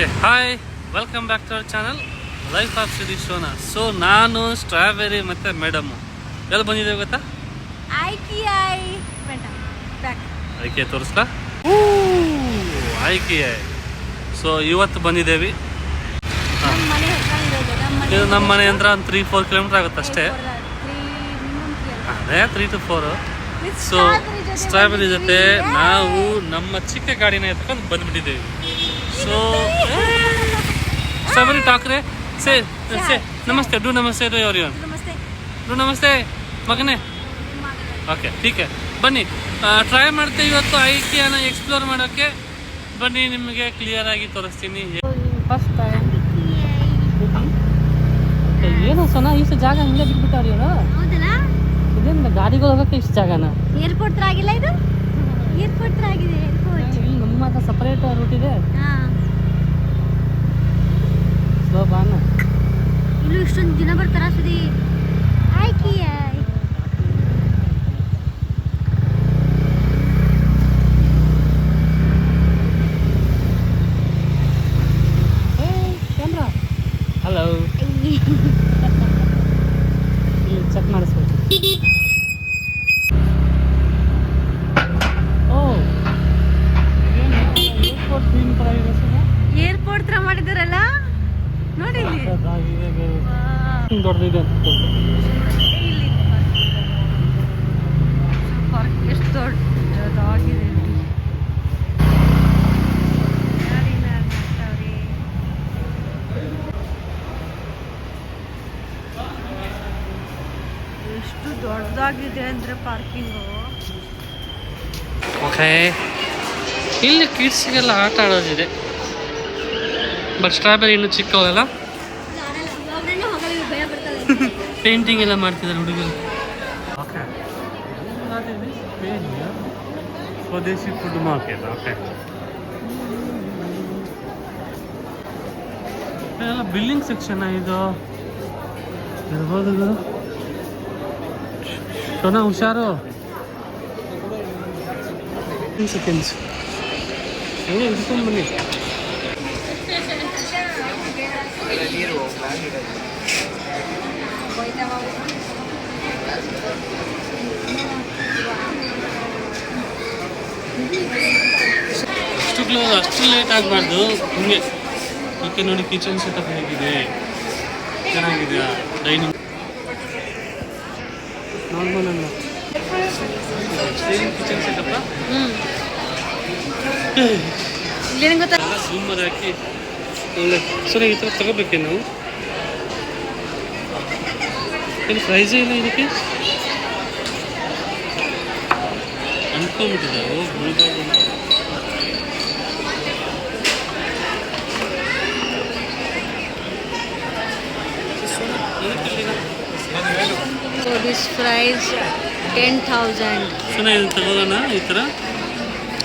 Okay hi, welcome back to our channel life of Shri Shona. So ನಾನು strawberry ಮತ್ತು madam ಎಲ್ಲಿ ಬಂದಿದ್ದೇವೆ ಗೊತ್ತಾ? ಐಕೆ ತೋರಿಸ್ಲಾ? ಐಕೆ. ಸೊ ಇವತ್ತು ಬಂದಿದ್ದೇವೆ. ಇದು ನಮ್ಮ ಮನೆ ಹತ್ರ ಒಂದು 3-4 ಕಿಲೋಮೀಟರ್ ಆಗುತ್ತೆ ಅಷ್ಟೇ. ಅದೇ 3 to 4. ಸೊ ಸ್ಟ್ರಾಬೆರಿ ಜೊತೆ ನಾವು ನಮ್ಮ ಚಿಕ್ಕ ಗಾಡಿನ ಎತ್ಕೊಂಡು ಬಂದ್ಬಿಟ್ಟಿದ್ದೇವೆ. ಸೊ ಸ್ಟ್ರಾಬೆರಿ ಟಾಕ್ರೆ ಸೇ ನಮಸ್ತೆ, ಡೂ ನಮಸ್ತೆ ಟು ಎವ್ರಿವನ್. ಡೂ ನಮಸ್ತೆ ಮಗನೇ. ಓಕೆ ಟೀಕೆ, ಬನ್ನಿ ಟ್ರೈ ಮಾಡ್ತೇವೆ ಇವತ್ತು ಐಕಿಯಾನ ಎಕ್ಸ್ಪ್ಲೋರ್ ಮಾಡೋಕ್ಕೆ. ಬನ್ನಿ ನಿಮಗೆ ಕ್ಲಿಯರ್ ಆಗಿ ತೋರಿಸ್ತೀನಿ. ಫಸ್ಟ್ ಟೈಮ್ ಏನು ಸೋನ ಇಷ್ಟು ಜಾಗ ಹಂಗೆ ಬಿಟ್ಬಿಟ್ಟವ್ರಿ ಇವರು. ಇದೇನು ಗಾಡಿಗಳು ಹೋಗೋಕ್ಕೆ ಇಷ್ಟು ಜಾಗನ? ಏರ್ಪೋರ್ಟ್ ತರ ಆಗಿಲ್ಲ ಇದು? ಏರ್ಪೋರ್ಟ್ ತರ ಆಗಿದೆ ಏರ್ಪೋರ್ಟ್. ಇಲ್ಲಿ ನಮ್ಮ ಹತ್ರ ಸಪರೇಟ್ ರೂಟ್ ಇದೆ. ಸ್ಲೋ ಬಾನ. ಇಲ್ಲೂ ಇಷ್ಟೊಂದು ದಿನ ಬರ್ತಾರ ಸುದಿ. ಆಯ್ಕೆ ಕ್ಯಾಮ್ರಾ. ಹಲೋ. ಇಲ್ಲಿ ಚೆಕ್ ಮಾಡಿಸ್ಬೇಕು. ಏರ್ಪೋರ್ಟ್ ತರ ಮಾಡಿದಾರಲ್ಲ ನೋಡಿ. ದೊಡ್ಡದಿದೆ ಎಷ್ಟು ದೊಡ್ಡದಾಗಿದೆ. ಎಷ್ಟು ದೊಡ್ಡದಾಗಿದೆ ಅಂದ್ರೆ ಪಾರ್ಕಿಂಗು. ಓಕೆ, ಇಲ್ಲಿ ಕಿಡ್ಸ್ಗೆಲ್ಲ ಆಟ ಆಡೋದಿದೆ. ಬಟ್ ಸ್ಟ್ರಾಬೆರಿ ಇನ್ನೂ ಚಿಕ್ಕವಲ್ಲ. ಪೇಂಟಿಂಗ್ ಎಲ್ಲ ಮಾಡ್ತಿದ್ದಾರೆ ಹುಡುಗರು. ಓಕೆ, ಸ್ವದೇಶಿ ಫುಡ್ ಮಾರ್ಕೆಟ್. ಓಕೆ, ಎಲ್ಲ ಬಿಲ್ಲಿಂಗ್ ಸೆಕ್ಷನ್ ಇದು ಇರ್ಬೋದು. ಸೋನಾ ಹುಷಾರು. ಸೆಕೆಂಡ್ಸ್ ಹಿಡ್ಕೊಂಡು ಬನ್ನಿ. ಅಷ್ಟು ಲೇಟ್ ಆಗಬಾರ್ದು ಹಿಂಗೆ. ಓಕೆ ನೋಡಿ, ಕಿಚನ್ ಸೆಟಪ್ ಹೇಗಿದೆ, ಚೆನ್ನಾಗಿದೆಯಾ? ಡೈನಿಂಗ್ ನಾರ್ಮಲ್ ಅಲ್ಲ, ಸೇಮ್ ಕಿಚನ್ ಸೆಟಪ್. ಝೂಮರ್ ಹಾಕಿ ಒಳ್ಳೆ ಸರಿ ಈ ಥರ ತಗೋಬೇಕೆ ನಾವು? ಏನು ಪ್ರೈಸೇ ಇಲ್ಲ ಇದಕ್ಕೆ ಅಂದ್ಕೊಂಡ್ಬಿಟ್ಟಿದೆ. So this price 10,000. ಚೆನ್ನಾಗಿ ತಗೋಣ ಈ ಥರ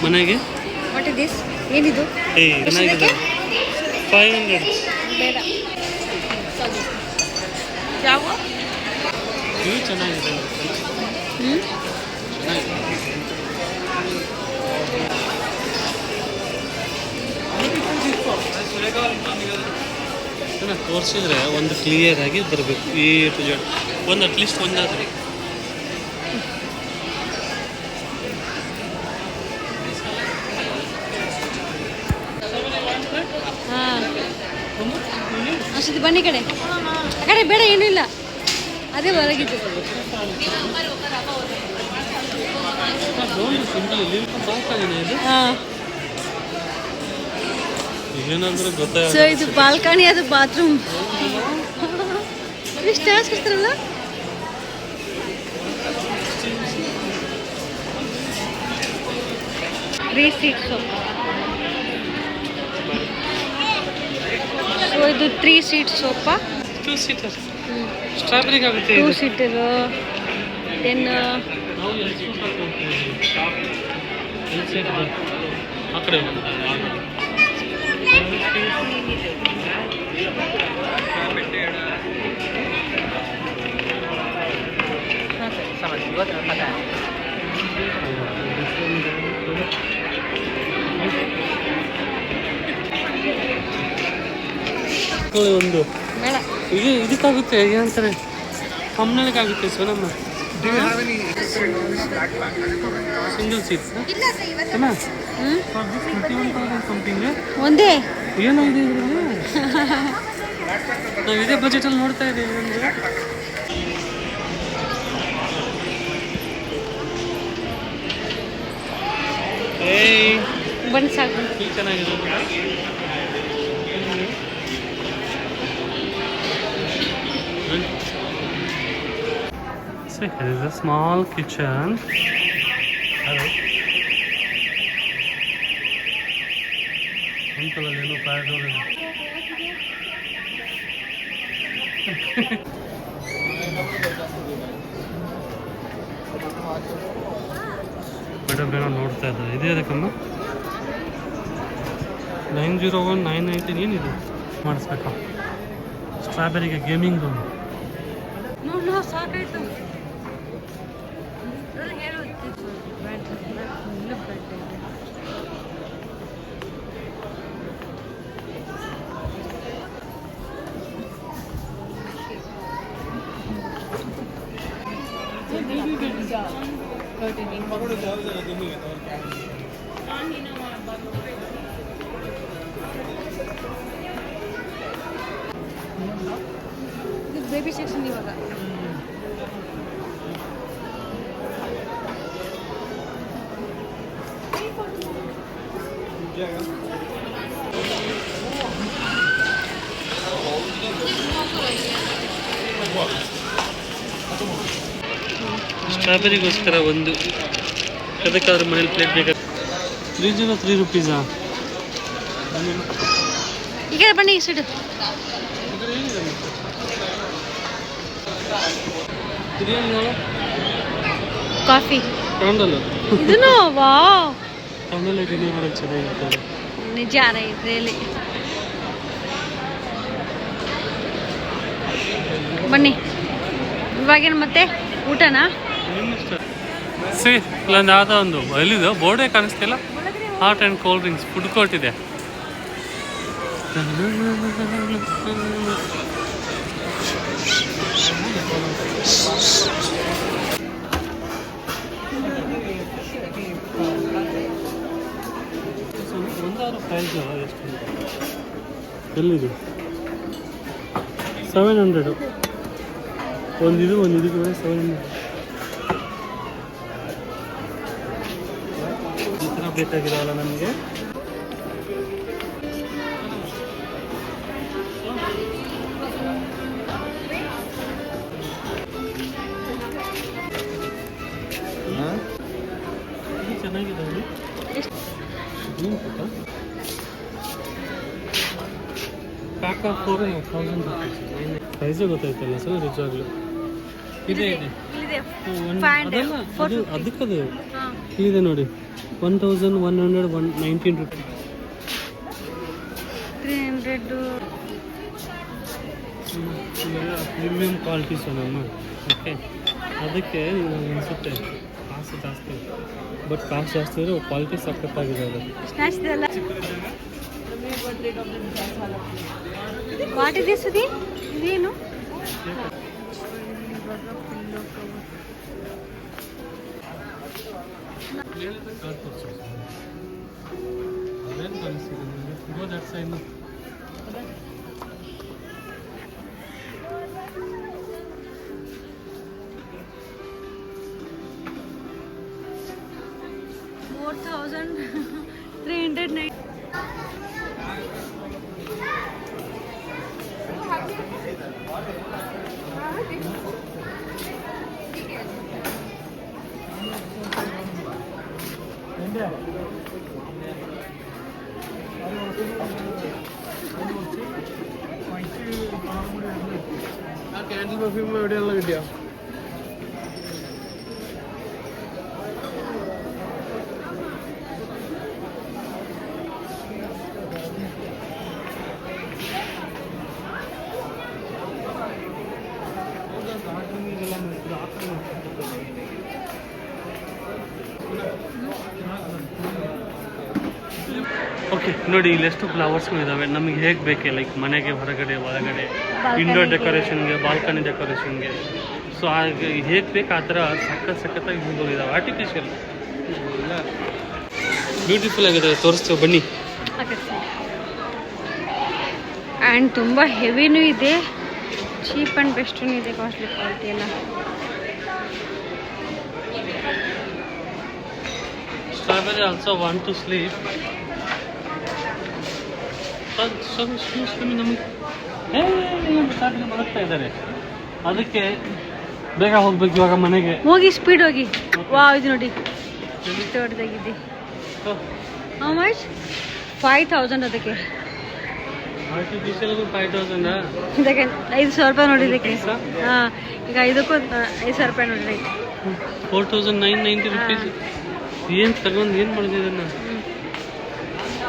ಮನೆಗೆ. What is this? ಏನಿದು? ಚೆನ್ನಾಗಿದೆ. 500 ಬೇಡ. ಯಾವ? ಇದು ಚೆನ್ನಾಗಿದೆ. ಚೆನ್ನಾಗಿ ತೋರಿಸಿದ್ರೆ ಒಂದು ಕ್ಲಿಯರ್ ಆಗಿ ಬರಬೇಕು. ಈ ಟು ಜೆಡ್ ಒಂದು ಅಟ್ಲೀಸ್ಟ್ ಒಂದಾದ್ರೆ. ಅಷ್ಟೊಂದು ಬನ್ನಿ ಕಡೆ ಆ ಕಡೆ ಬೇಡ, ಏನೂ ಇಲ್ಲ, ಅದೇ ಹೊರಗಿದ್ದು. ಏನಂದ್ರೆ ಗೊತ್ತಾಗ. ಸೊ ಇದು ಬಾಲ್ಕನಿ, ಅದು ಬಾತ್ರೂಮ್. ಇಷ್ಟು ಹಾಸ್ಕೊಡ್ತಾರಲ್ಲ. Three seats. ಸೊ ಇದು 3 ಸೀಟ್ ಸೋಫಾ. 2 ಸೀಟರ್ ಸ್ಟ್ರಾಬೆರಿಗೆ ಆಗುತ್ತೆ. 2 ಸೀಟರು. ದೆನ್ ಆ ಕಡೆ ಹಾಕೊಳ್ಳಿ ಒಂದು. ಬೇಡ. ಇದಕ್ಕಾಗುತ್ತೆ ಏನಂತಾರೆ, ಕಮ್ಮನಳಿಗಾಗುತ್ತೆ ಸೋನಮ್ಮ. ಸಿಂಗಲ್ ಸೀಟ್ಸ್ ಸಮಥಿಂಗ್ ಒಂದೇ ಏನೋ ಇದೆ ಇದರಲ್ಲಿ. ನಾವು ಇದೇ ಬಜೆಟಲ್ಲಿ ನೋಡ್ತಾ ಇದ್ದೀವಿ ಅಂದರೆ. ಏಯ್ ಬನ್ನಿ ಸಾಕು. ಈ ಚೆನ್ನಾಗಿದೆ. See, here is a small kitchen. Hello. Uncle, ಏನು ಕಾರಿಡೋರ್ ಇದೆ. ಮೇಡಮ್ ಏನೋ ನೋಡ್ತಾ ಇದ್ದಾರೆ. ಇದೇ ಅದಕ್ಕಮ್ಮ 901,919 ಏನಿದೆ ಮಾಡಿಸ್ಬೇಕಾ? ಸ್ಟ್ರಾಬೆರಿಗೆ ಗೇಮಿಂಗ್ ರೂಮ್. ನೋಡು ಸಾಕಾಯ್ತು. ಬೇಬಿ ಸೆಕ್ಷನ್ ಇವಾಗ. ಸ್ಟ್ರಾಬೆರಿಗೋಸ್ಕರ ಒಂದು ಅದಕ್ಕಾದ್ರೂ ಮನೇಲಿ ಪ್ಲೇಟ್ ಬೇಕಾದ್ರೆ 303 ರುಪೀಸಾ? ಈ ಕಡೆ ಬನ್ನಿ. ಈ ಸೈಡು ಕಾಫಿ ತಗೊಂಡಲ್ಲ ಇದನ್ನು. ವಾವ್, ತಗೊಂಡಲ್ಲ ಡಿನ್ನರ್ ಮಾಡೋದು ಚೆನ್ನಾಗಿರ್ತದೆ. ನಿಜ ಇದರಲ್ಲಿ. ಬನ್ನಿ ಇವಾಗೇನು ಮತ್ತೆ ಊಟನಾ? ಸಿ ಇಲ್ಲೊಂದು ಯಾವುದೋ ಒಂದು ಎಲ್ಲಿದು ಬೋರ್ಡೇ ಕಾಣಿಸ್ತಿಲ್ಲ. Hot and cold drinks food court ಇದೆ. ಒಂದಾರು ಪ್ರೈಸ್ ಎಷ್ಟು? ಎಲ್ಲಿದೆ? 700. ಒಂದಿದು ಇದಕ್ಕೆ 700. ಈ ಥರ ಬೇಕಾಗಿರೋಲ್ಲ ನಮಗೆ. ಚೆನ್ನಾಗಿದೆ. Pack of 4,000 rupees. ಪ್ರೈಸೇ ಗೊತ್ತಾಯ್ತಲ್ಲ ಸರ್ ನಿಜವಾಗ್ಲೂ. ಇದೆ ಅದಕ್ಕದು ಇಲ್ಲಿದೆ ನೋಡಿ. 1,119 ರುಪೀಸ್. 300. ಇವೆಲ್ಲ ಪ್ರೀಮಿಯಂ ಕ್ವಾಲಿಟೀಸು ನಮ್ಮ. ಓಕೆ, ಅದಕ್ಕೆ ಅನಿಸುತ್ತೆ ಕಾಸು ಜಾಸ್ತಿ. ಬಟ್ ಕಾಸು ಜಾಸ್ತಿ ಇದ್ರೆ ಕ್ವಾಲಿಟಿ ಸಖತ್ತಾಗಿದೆ ಅದು. ವಾಟ್ ಇದೆ ಸುದಿ? ಇದೇನು? ಅದೇನು ಕಲಿಸಿದೆ ನನಗೆ ದಟ್ ಸೈಡ್. $4,309. ക്യാൻഡിൽ പെർഫ്യൂം എവിടെയുള്ള കിട്ടിയോ? ಓಕೆ, ಓಕೆ ನೋಡಿ ಇಲ್ಲಿ ಎಷ್ಟು ಫ್ಲವರ್ಸ್ಗಳು ಇದಾವೆ ನಮಗೆ ಹೇಗೆ ಬೇಕೆ ಲೈಕ್ ಮನೆಗೆ ಹೊರಗಡೆ ಒಳಗಡೆ ಇಂಡೋರ್ ಡೆಕೋರೇಷನ್ಗೆ ಬಾಲ್ಕನಿ ಡೆಕೋರೇಷನ್ಗೆ ಸೊ ಹಾಗೆ ಹೇಗೆ ಬೇಕು ಆ ಥರ ಸಖತ್ತಾಗಿ ಹೂಗಳು ಇದಾವೆ ಆರ್ಟಿಫಿಷಿಯಲ್ ಬ್ಯೂಟಿಫುಲ್ ಆಗಿದ್ದಾವೆ ತೋರಿಸ್ತೀವಿ ಬನ್ನಿ. ಆ್ಯಂಡ್ ತುಂಬ ಹೆವಿನೂ ಇದೆ, ಚೀಪ್ ಆ್ಯಂಡ್ ಬೆಸ್ಟೂ ಇದೆ, ಕಾಸ್ಟ್ಲಿ ಕ್ವಾಲಿಟಿ ಎಲ್ಲ. Strawberry also want to sleep. ನಮಗೆ ಬರುತ್ತಾ ಇದ್ದಾರೆ, ಅದಕ್ಕೆ ಬೇಗ ಹೋಗ್ಬೇಕು ಇವಾಗ ಮನೆಗೆ. ಹೋಗಿ ಸ್ಪೀಡ್ ಹೋಗಿ. ವಾ ಇದು ನೋಡಿ ದೊಡ್ಡದಾಗಿದೆ. How much? 5,000 ಅದಕ್ಕೆ. ಆರ್ಟಿಫಿಷಿಯಲ್ 5,000 ಇದಕ್ಕೆ 5,000 ರೂಪಾಯಿ ನೋಡಿ ಇದಕ್ಕೆ. ಹಾಂ ಈಗ ಇದಕ್ಕೂ 5,000 ರೂಪಾಯಿ ನೋಡಿ. 4,990 rupees. ಏನು ತಗೊಂಡು ಏನು ಮಾಡಿದೆ ಇದನ್ನು?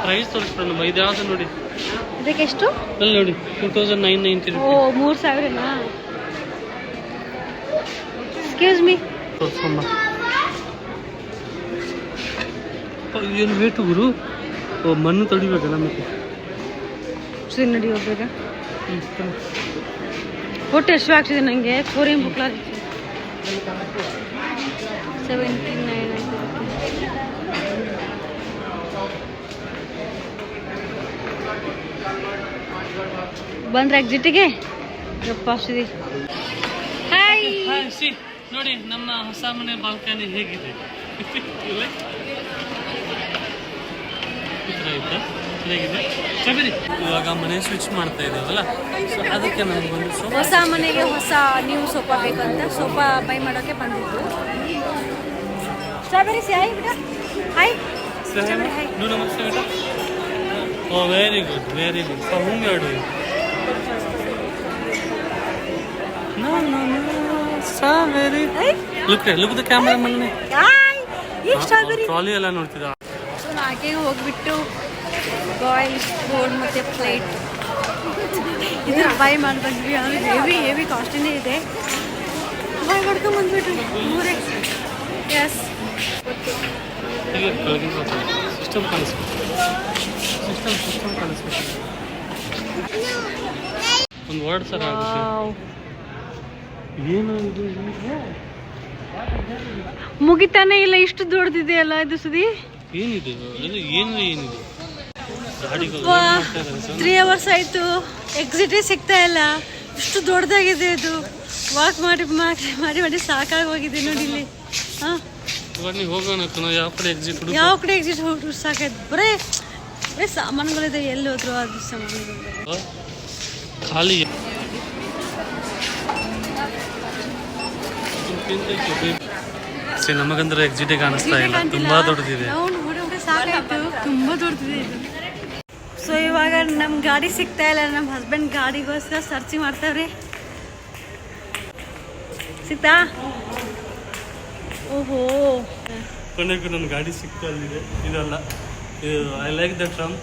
ಪ್ರೈಸ್ ತೋರಿಸ್ತಾನೆ ಇದು ಯಾವುದು ನೋಡಿ. ಇದಕ್ಕೆ ಎಷ್ಟು? ಅಲ್ಲಿ ನೋಡಿ 2,990 rupees. ಓ 3,000ನಾ? Excuse me. ತೋರಿಸ್ಕೊಂಬ. ಏನು ವೇಟು ಗುರು? ಓ ಮಣ್ಣು ತೊಡಿಬೇಕಲ್ಲ ಮತ್ತೆ. ಸರಿ ನೋಡಿ ಹೋಗ್ಬೇಕ. ಹೊಟ್ಟೆ ಎಷ್ಟು ಆಗ್ತಿದೆ ನನಗೆ. ಕೋರಿಯನ್ ಬುಕ್ಲಾ 79 ಬಂದ್ರೆ ಎಕ್ಸಿಟಿಗೆ ಯಪ್ಪ ಅಷ್ಟಿದೆ. ಹಾಯ್ ಸಿ ನೋಡಿ ನಮ್ಮ ಹೊಸ ಮನೆ ಬಾಲ್ಕನಿ ಹೇಗಿದೆ. ಇವಾಗ ಮನೆ ಸ್ವಿಚ್ ಮಾಡ್ತಾ ಇದ್ದೇವಲ್ಲ, ಸೊ ಅದಕ್ಕೆ ನಮಗೊಂದು ಹೊಸ ಮನೆಗೆ ಹೊಸ ನ್ಯೂ ಸೋಫಾ ಬೇಕಂತ ಸೋಫಾ ಬೈ ಮಾಡೋಕ್ಕೆ ಬಂದಿದ್ದು. ಸ್ಟ್ರಾಬೆರಿ ಹಾಯ್ ಬಿಡ. Hi strawberry hi. ನೋ ನಮಸ್ತೆ ಬೇಟ. Oh very good very good. For whom you are doing? No strawberry. Look the camera ಮನೆ. ಹಾಯ್ ಈ ಸ್ಟ್ರಾಬೆರಿ ಟ್ರಾಲಿ ಎಲ್ಲ ನೋಡ್ತಿದ್ದ. ಸೊ ನಾಕೆ ಹೋಗ್ಬಿಟ್ಟು ಬಾಯ್ಲ್ ಸ್ಪೂನ್ ಮತ್ತು ಪ್ಲೇಟ್ ಇದನ್ನು ಬೈ ಮಾಡಿ ಬಂದ್ವಿ. ಅಂದರೆ ಹೆವಿ ಕಾಸ್ಟ್ಲಿನೇ ಇದೆ. ಬೈ ಮಾಡ್ಕೊಂಡು ಬಂದ್ಬಿಟ್ರಿ ಮೂರೇ. ಎಸ್ ಹೀಗೆ ಕೆಳಗಿನ ಸಿಸ್ಟಮ್ ಕಾಣಿಸ್ಬೇಕು. ಸಿಸ್ಟಮ್ ಕಾಣಿಸ್ಬೇಕು. ಒಂದು ವರ್ಡ್ ಸರ್ ಆಗುತ್ತೆ. ಏನು ಇದು ಮುಗಿತಾನೆ ಇಲ್ಲ, ಇಷ್ಟು ದೊಡ್ಡದಿದೆ ಅಲ್ಲ ಇದು ಸುದಿ. ಏನಿದೆ ಅದು? ಏನಿದೆ ಗಾಡಿಗೆ 3 hours ಆಯಿತು, ಎಕ್ಸಿಟೇ ಸಿಗ್ತಾ ಇಲ್ಲ. ಇಷ್ಟು ದೊಡ್ಡದಾಗಿದೆ ಇದು. ವಾಕ್ ಮಾಡಿ ಸಾಕಾಗಿ ಹೋಗಿದೆ ನೋಡಿ ಇಲ್ಲಿ. ಹಾಂ ನೀವು ಹೋಗೋಣ ಯಾವ ಕಡೆ ಎಕ್ಸಿಟ್ ಹೋಗ್ಬಿಟ್ಟು ಸಾಕಾಯ್ತು. ಬರೇ ಸಾಮಾನುಗಳಿದೆ, ಎಲ್ಲಿ ಹೋದ್ರು ಅದು ಸಾಮಾನುಗಳು ಖಾಲಿ. ನಮಗಂದ್ರೆ ಎಕ್ಸಿಟೇ ಕಾಣಿಸ್ತಾ ಇಲ್ಲ, ತುಂಬಾ ದೊಡ್ಡದಿದೆ. ಸಾಕಾಯ್ತು, ತುಂಬ ದೊಡ್ಡದಿದೆ ಇದು. ಸೊ ಇವಾಗ ನಮ್ಮ ಗಾಡಿ ಸಿಗ್ತಾ ಇಲ್ಲ. ನಮ್ಮ ಹಸ್ಬೆಂಡ್ ಗಾಡಿಗೋಸ್ಕರ ಸರ್ಚ್ ಮಾಡ್ತಾವ್ರಿ. ಸಿಗ್ತಾ? ಓಹೋ ಕೊನೆಗೂ ನನ್ನ ಗಾಡಿ ಸಿಕ್ತು. ಅಲ್ಲಿದೆ ಇದಲ್ಲ, ಇದು I like the tram.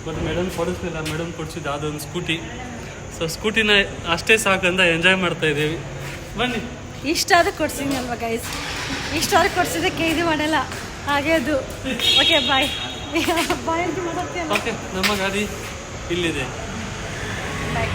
But madam ಕೊಡಿಸ್ಲಿಲ್ಲ. ಮೇಡಮ್ ಕೊಡಿಸಿದ್ದು ಅದೊಂದು ಸ್ಕೂಟಿ. ಸೊ ಸ್ಕೂಟಿನ ಅಷ್ಟೇ ಸಾಕಂತ ಎಂಜಾಯ್ ಮಾಡ್ತಾ ಇದ್ದೀವಿ. ಬನ್ನಿ. ಇಷ್ಟಾದ್ರೂ ಕೊಡ್ಸಿನಿ ಅಲ್ವಾ ಗೈಸ್, ಇಷ್ಟಾದ್ರೂ ಕೊಡ್ಸಿದ್ದಕ್ಕೆ ಇದು ಮಾಡಲ್ಲ ಹಾಗೆ ಅದು. ಓಕೆ ಬಾಯ್ ಬಾಯ್ ಅಂತ ಮಾತಾಡ್ತೀನಿ. ಓಕೆ ನಮ್ಮ ಗಾಡಿ ಇಲ್ಲಿದೆ. ಬಾಯ್.